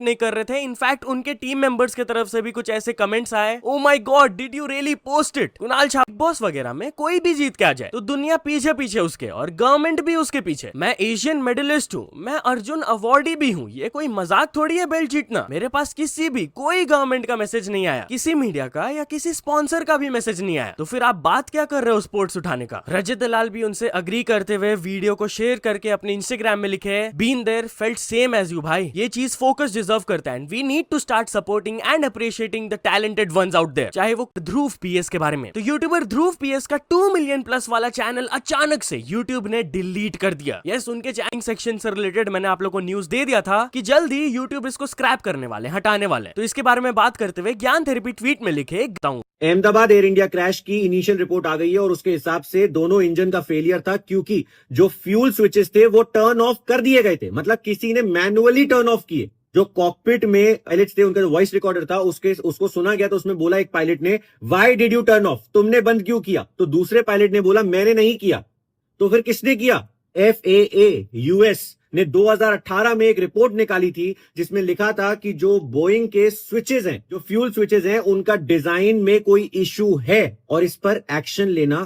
नहीं कर रहे थे। इनफैक्ट उनके टीम मेंबर्स की तरफ से भी कुछ ऐसे कमेंट्स आए, oh my god did you really post it. Kunal छा बिग बॉस वगैरह में कोई भी जीत के आ जाए तो दुनिया पीछे पीछे उसके और गवर्नमेंट भी उसके पीछे। मैं एशियन मेडलिस्ट हूँ, मैं अर्जुन अवार्डी भी हूँ, ये कोई मजाक थोड़ी है बेल्ट जीतना। मेरे पास किसी भी कोई गवर्नमेंट का मैसेज नहीं आया, किसी मीडिया का या किसी स्पॉन्सर का भी मैसेज नहीं आया, तो फिर आप बात क्या कर रहे हो स्पोर्ट्स उठाने का। रजत दलाल भी उनसे अग्री करते हुए वीडियो को शेयर करके अपने इंस्टाग्राम में लिखे, been there felt same as you भाई, ये चीज फोकस डिजर्व करता है and we need to start supporting and appreciating the talented ones out there. चाहे वो ध्रुव पीएस के बारे में, तो यूट्यूबर ध्रुव पीएस का 2 मिलियन प्लस वाला चैनल अचानक से यूट्यूब ने डिलीट कर दिया। यस, उनके चैटिंग सेक्शन से रिलेटेड मैंने आप लोगों को न्यूज दे दिया था कि जल्द ही यूट्यूब इसको स्क्रैप करने वाले, हटाने वाले। तो इसके बारे में बात करते हुए ज्ञान थेरेपी ट्वीट में लिखे, अहमदाबाद एयर इंडिया क्रैश की इनिशियल रिपोर्ट आ गई है और उसके हिसाब से दोनों इंजन का फेलियर था, क्योंकि जो फ्यूल स्विचेस थे वो टर्न ऑफ कर दिए गए थे। मतलब किसी ने मैनुअली टर्न ऑफ किए। जो कॉकपिट में पायलट्स थे, उनका जो वॉइस रिकॉर्डर था उसको सुना गया, तो उसमें बोला एक पायलट ने, why did U turn off, तुमने बंद क्यों किया। तो दूसरे पायलट ने बोला मैंने नहीं किया। तो फिर किसने किया? FAA यूएस ने 2018 में एक रिपोर्ट निकाली थी जिसमें लिखा था कि जो बोइंग के स्विचेस हैं, जो फ्यूल स्विचेस हैं, उनका डिजाइन में कोई इश्यू है और इस पर एक्शन लेना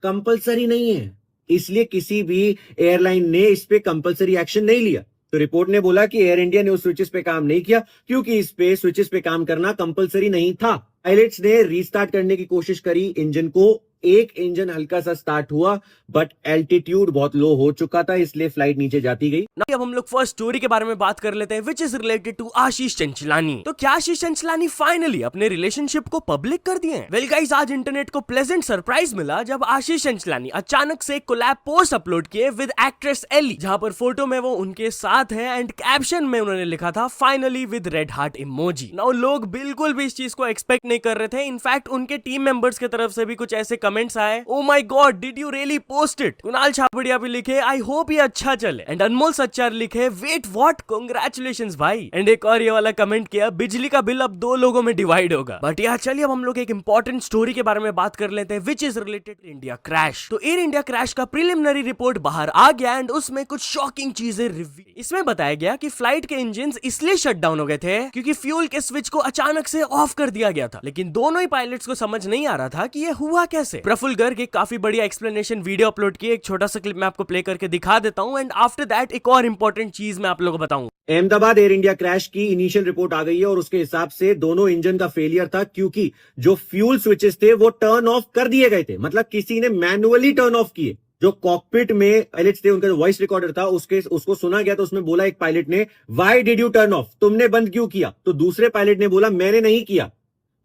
कंपलसरी नहीं है। इसलिए किसी भी एयरलाइन ने इस पे कंपलसरी एक्शन नहीं लिया। तो रिपोर्ट ने बोला कि एयर इंडिया ने उस स्विचेस पे काम नहीं किया क्योंकि इस पे स्विचेस पे काम करना कंपलसरी नहीं था। पायलट्स ने रीस्टार्ट करने की कोशिश करी इंजन को, एक इंजन हल्का सा स्टार्ट हुआ बट एल्टीट्यूड बहुत लो हो चुका था, इसलिए फ्लाइट नीचे जाती गई। अब हम लोग फर्स्ट स्टोरी के बारे में बात कर लेते हैं, विच इज रिलेटेड टू आशीष चंचलानी। तो क्या आशीष चंचलानी फाइनली अपने रिलेशनशिप को पब्लिक कर दिए? वेल गाइस, आज इंटरनेट को प्लेजेंट सरप्राइज मिला जब आशीष चंचलानी अचानक से कोलैब पोस्ट अपलोड किए विद एक्ट्रेस एली, जहां पर फोटो में वो उनके साथ है एंड कैप्शन में उन्होंने लिखा था finally with red heart emoji. Now लोग बिल्कुल भी इस चीज को एक्सपेक्ट नहीं कर रहे थे। इनफैक्ट उनके टीम मेंबर्स की तरफ से भी कुछ ऐसे कमेंट्स आए, oh my god did you really post it. Kunal Chhaparia भी लिखे, आई होप ये अच्छा चले, एंड अनमोल सच्चार लिखे, वेट व्हाट, कांग्रेचुलेशंस भाई। एंड एक और ये वाला कमेंट किया, बिजली का बिल अब 2 लोगों में डिवाइड होगा। बट यार चलिए अब हम लोग एक इंपॉर्टेंट स्टोरी के बारे में बात कर लेते हैं, which is related to India crash. तो एयर इंडिया क्रैश का प्रिलिमिनरी रिपोर्ट बाहर आ गया एंड उसमें कुछ शॉकिंग चीजें रिवील। इसमें बताया गया कि फ्लाइट के इंजन इसलिए शट डाउन हो गए थे क्योंकि फ्यूल के स्विच को अचानक से ऑफ कर दिया गया था, लेकिन दोनों ही पायलट्स को समझ नहीं आ रहा था कि ये हुआ कैसे। प्रफुल्ल गर्ग एक काफी बढ़िया एक्सप्लेनेशन वीडियो अपलोड की, एक छोटा सा क्लिप मैं आपको प्ले करके दिखा देता हूं एंड आफ्टर दैट एक और इंपॉर्टेंट चीज मैं आप लोगों को बताऊं। अहमदाबाद एयर इंडिया क्रैश की इनिशियल रिपोर्ट आ गई है और उसके हिसाब से दोनों इंजन का फेलियर था, क्योंकि जो फ्यूल स्विचेस थे वो टर्न ऑफ कर दिए गए थे। मतलब किसी ने मैनुअली टर्न ऑफ किए। जो कॉकपिट में पायलट्स थे, उनका जो वॉइस रिकॉर्डर था उसको सुना गया, तो उसमें बोला एक पायलट ने, why did U turn off, तुमने बंद क्यों किया। तो दूसरे पायलट ने बोला मैंने नहीं किया।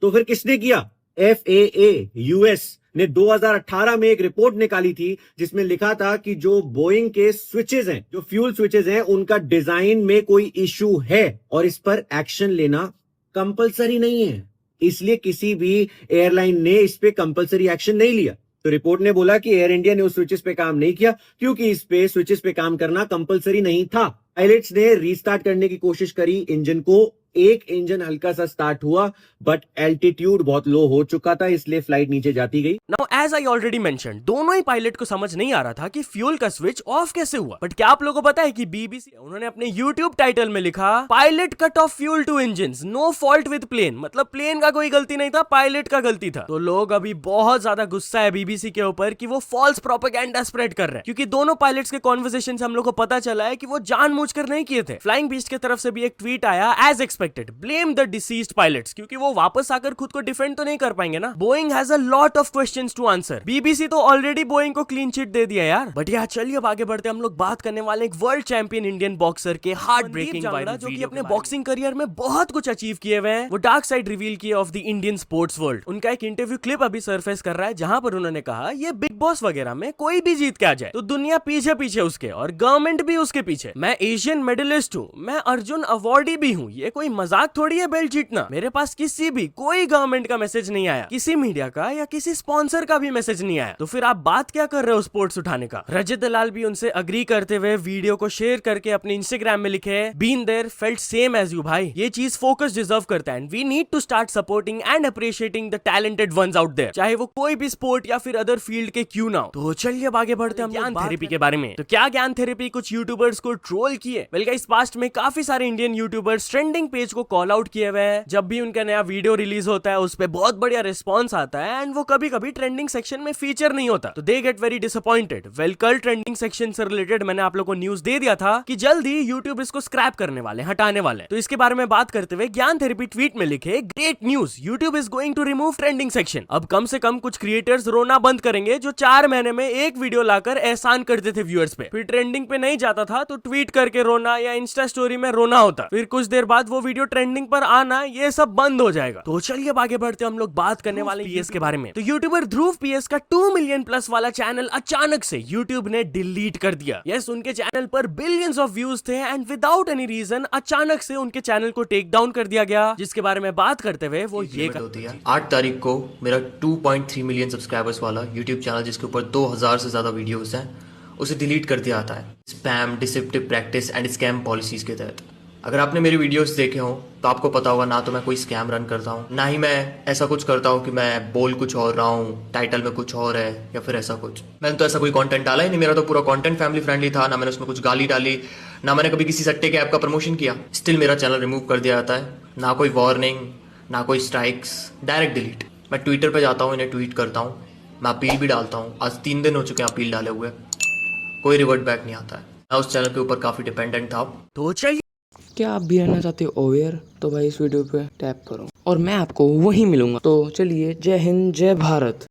तो फिर किसने किया? FAA यूएस ने 2018 में एक रिपोर्ट निकाली थी जिसमें लिखा था कि जो बोइंग के स्विचेस हैं, जो फ्यूल स्विचेस हैं, उनका डिजाइन में कोई इश्यू है और इस पर एक्शन लेना कंपलसरी नहीं है। इसलिए किसी भी एयरलाइन ने इस पे कंपलसरी एक्शन नहीं लिया। तो रिपोर्ट ने बोला कि एयर इंडिया ने उस स्विचेस पे काम नहीं किया क्योंकि इस पे स्विचेस पे काम करना कंपलसरी नहीं था। पायलट्स ने रीस्टार्ट करने की कोशिश करी इंजन को, एक इंजन हल्का सा स्टार्ट हुआ बट एल्टीट्यूड बहुत लो हो चुका था, इसलिए फ्लाइट नीचे जाती गई। Now as I already mentioned, दोनों ही पायलट को समझ नहीं आ रहा था कि फ्यूल का स्विच ऑफ कैसे हुआ। बट क्या आप लोगों को पता है कि बीबीसी उन्होंने अपने यूट्यूब टाइटल में लिखा, pilot cut off fuel to engines, no fault with plane. मतलब प्लेन का कोई गलती नहीं था, पायलट का गलती था। तो लोग अभी बहुत ज्यादा गुस्सा है बीबीसी के ऊपर कि वो फॉल्स प्रोपेगेंडा स्प्रेड कर रहे हैं, क्योंकि दोनों पायलट्स के कॉन्वर्सेशन से हम लोग को पता चला है कि वो जानबूझकर नहीं किए थे। फ्लाइंग बीस्ट की तरफ से भी एक ट्वीट आया, as expected blame the deceased pilots, क्योंकि वो वापस आकर खुद को डिफेंड तो नहीं कर पाएंगे ना। Boeing has a lot of questions to answer. BBC तो ऑलरेडी बोइंग को क्लीन चिट दे दिया यार। बट यार चलिए अब आगे बढ़ते हैं, हम लोग बात करने वाले एक वर्ल्ड चैंपियन इंडियन बॉक्सर के हार्ट ब्रेकिंग वायरल, जो कि अपने बॉक्सिंग करियर में बहुत कुछ अचीव किए हुए हैं। वो डार्क साइड रिवील किए of the Indian sports world. उनका एक इंटरव्यू क्लिप अभी सरफेस कर रहा है जहां पर उन्होंने कहा ये बिग बॉस वगैरह में कोई भी जीत के आ जाए तो दुनिया पीछे पीछे उसके और गवर्नमेंट भी उसके पीछे। मैं एशियन मेडलिस्ट हूँ, मैं अर्जुन अवार्डी भी हूँ, ये कोई मजाक थोड़ी है बेल्ट जीतना। मेरे पास किसी भी कोई गवर्नमेंट का मैसेज नहीं आया, किसी मीडिया का या किसी स्पॉन्सर का भी मैसेज नहीं आया, तो फिर आप बात क्या कर रहे हो स्पोर्ट्स उठाने का। रजत दलाल भी उनसे अग्री करते हुए वीडियो को शेयर करके अपने इंस्टाग्राम में लिखे, been there felt same as you भाई, ये चीज फोकस डिजर्व करता है and we need to start supporting and appreciating the talented ones out there, चाहे वो कोई भी स्पोर्ट या फिर अदर फील्ड के क्यों ना हो। तो चलिए अब आगे बढ़ते हैं ज्ञान थेरेपी के बारे में। तो क्या ज्ञान थेरेपी कुछ यूट्यूबर्स को ट्रोल किए? वेल गाइस, पास्ट में काफी सारे इंडियन यूट्यूबर्स ट्रेंडिंग पेज को कॉल आउट किए हुए हैं। जब भी उनका नया वीडियो रिलीज होता है उस पे बहुत बढ़िया रिस्पॉन्स आता है एंड वो कभी कभी ट्रेंडिंग सेक्शन में फीचर नहीं होता, तो they get very disappointed. Well, कल ट्रेंडिंग सेक्शन से रिलेटेड मैंने आप लोगों को न्यूज दे दिया था कि जल्द ही यूट्यूब इसको स्क्रैप करने वाले, हटाने वाले। तो इसके बारे में बात करते हुए ज्ञान थेरेपी ट्वीट में लिखे, great news, YouTube is going to remove trending section. अब कम से कम कुछ क्रिएटर्स रोना बंद करेंगे जो 4 महीने में एक वीडियो लाकर एहसान करते थे व्यूअर्स पे, फिर ट्रेंडिंग पे नहीं जाता था तो ट्वीट करके रोना या इंस्टा स्टोरी में रोना होता, फिर कुछ देर बाद वो वीडियो ट्रेंडिंग पर आना, ये सब बंद हो जाएगा। तो चलिए अब आगे बढ़ते हम लोग बात करने वाले पीएस के बारे में। तो यूट्यूबर ध्रुव पीएस का 2 मिलियन प्लस वाला चैनल अचानक से यूट्यूब ने डिलीट कर दिया। यस, उनके चैनल पर बिलियंस ऑफ व्यूज थे एंड विदाउट एनी रीजन अचानक से उनके चैनल को टेक डाउन कर दिया गया, जिसके बारे में बात करते हुए वो ये होती है 8 तारीख को मेरा 2.3 मिलियन सब्सक्राइबर्स वाला यूट्यूब चैनल, जिसके ऊपर 2000 से ज्यादा वीडियोस हैं, उसे डिलीट कर दिया जाता है spam, deceptive practice and scam policies के तहत। अगर आपने मेरी वीडियोस देखे हो तो आपको पता होगा, ना तो मैं कोई स्कैम रन करता हूँ, ना ही मैं ऐसा कुछ करता हूँ कि मैं बोल कुछ और रहा हूँ, टाइटल में कुछ और है या फिर ऐसा कुछ। मैंने तो ऐसा कोई कंटेंट डाला ही नहीं, मेरा तो पूरा कंटेंट फैमिली फ्रेंडली था, ना मैंने उसमें कुछ गाली डाली, ना मैंने कभी किसी सट्टे के ऐप का प्रमोशन किया। स्टिल मेरा चैनल रिमूव कर दिया जाता है, ना कोई वार्निंग, ना कोई स्ट्राइक्स, डायरेक्ट डिलीट। मैं ट्विटर पर जाता हूँ, इन्हें ट्वीट करता हूँ, मैं अपील भी डालता हूँ, आज 3 दिन हो चुके हैं अपील डाले हुए, कोई रिवर्ट बैक नहीं आता है। मैं उस चैनल के ऊपर काफी डिपेंडेंट था। तो चलिए, क्या आप भी रहना चाहते हो अवेयर? तो भाई इस वीडियो पे टैप करो और मैं आपको वहीं मिलूंगा। तो चलिए, जय हिंद, जय भारत।